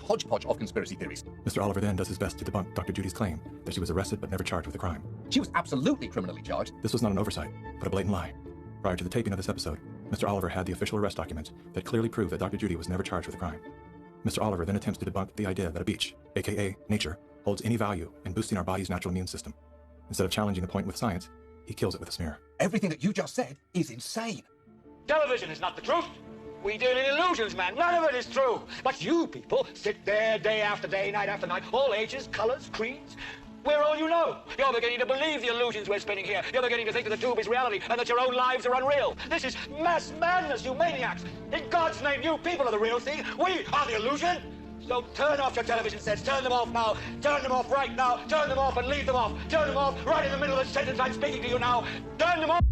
hodgepodge of conspiracy theories. Mr. Oliver then does his best to debunk Dr. Judy's claim that she was arrested but never charged with a crime. She was absolutely criminally charged. This was not an oversight, but a blatant lie. Prior to the taping of this episode, Mr. Oliver had the official arrest documents that clearly prove that Dr. Judy was never charged with a crime. Mr. Oliver then attempts to debunk the idea that a beach, aka nature, holds any value in boosting our body's natural immune system. Instead of challenging the point with science, he kills it with a smear. Everything that you just said is insane. Television is not the truth. We deal in illusions, man. None of it is true. But you people sit there day after day, night after night, all ages, colors, creeds. We're all you know. You're beginning to believe the illusions we're spinning here. You're beginning to think that the tube is reality and that your own lives are unreal. This is mass madness, you maniacs. In God's name, you people are the real thing. We are the illusion. So turn off your television sets. Turn them off now. Turn them off right now. Turn them off and leave them off. Turn them off right in the middle of the sentence I'm speaking to you now. Turn them off.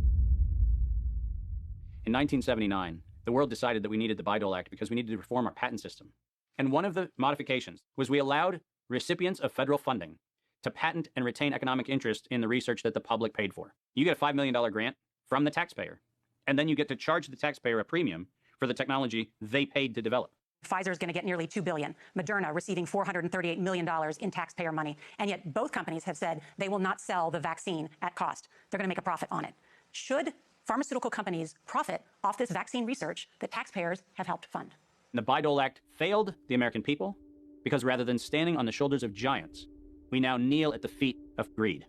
In 1979, the world decided that we needed the Bayh-Dole Act because we needed to reform our patent system. And one of the modifications was we allowed recipients of federal funding to patent and retain economic interest in the research that the public paid for. You get a $5 million grant from the taxpayer, and then you get to charge the taxpayer a premium for the technology they paid to develop. Pfizer is going to get nearly $2 billion. Moderna receiving $438 million in taxpayer money. And yet both companies have said they will not sell the vaccine at cost. They're going to make a profit on it. Should pharmaceutical companies profit off this vaccine research that taxpayers have helped fund? The Bayh-Dole Act failed the American people because rather than standing on the shoulders of giants, we now kneel at the feet of greed.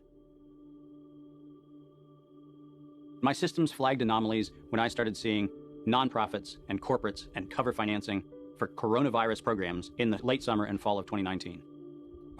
My systems flagged anomalies when I started seeing nonprofits and corporates and cover financing for coronavirus programs in the late summer and fall of 2019.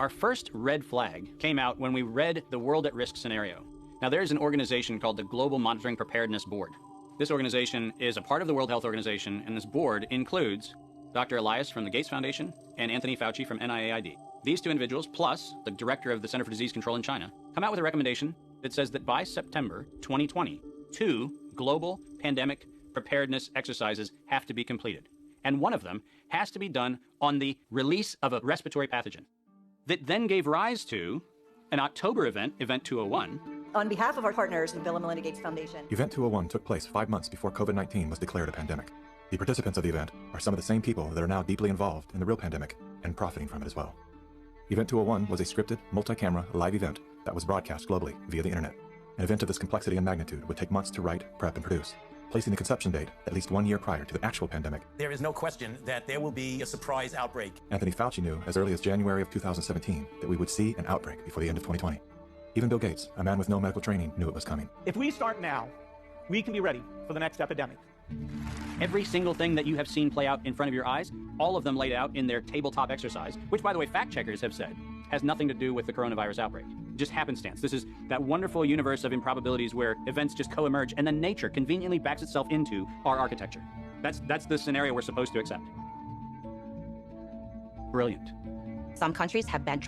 Our first red flag came out when we read the World at Risk scenario. Now, there's an organization called the Global Monitoring Preparedness Board. This organization is a part of the World Health Organization, and this board includes Dr. Elias from the Gates Foundation and Anthony Fauci from NIAID. These two individuals, plus the director of the Center for Disease Control in China, come out with a recommendation that says that by September 2020, 2 global pandemic preparedness exercises have to be completed. And one of them has to be done on the release of a respiratory pathogen. That then gave rise to an October event, Event 201. On behalf of our partners in Bill and Melinda Gates Foundation. Event 201 took place 5 months before COVID-19 was declared a pandemic. The participants of the event are some of the same people that are now deeply involved in the real pandemic and profiting from it as well. Event 201 was a scripted, multi-camera, live event that was broadcast globally via the internet. An event of this complexity and magnitude would take months to write, prep, and produce, placing the conception date at least 1 year prior to the actual pandemic. There is no question that there will be a surprise outbreak. Anthony Fauci knew as early as January of 2017 that we would see an outbreak before the end of 2020. Even Bill Gates, a man with no medical training, knew it was coming. If we start now, we can be ready for the next epidemic. Every single thing that you have seen play out in front of your eyes, all of them laid out in their tabletop exercise, which, by the way, fact checkers have said, has nothing to do with the coronavirus outbreak. Just happenstance. This is that wonderful universe of improbabilities where events just co-emerge and then nature conveniently backs itself into our architecture. That's the scenario we're supposed to accept. Brilliant. Some countries have banned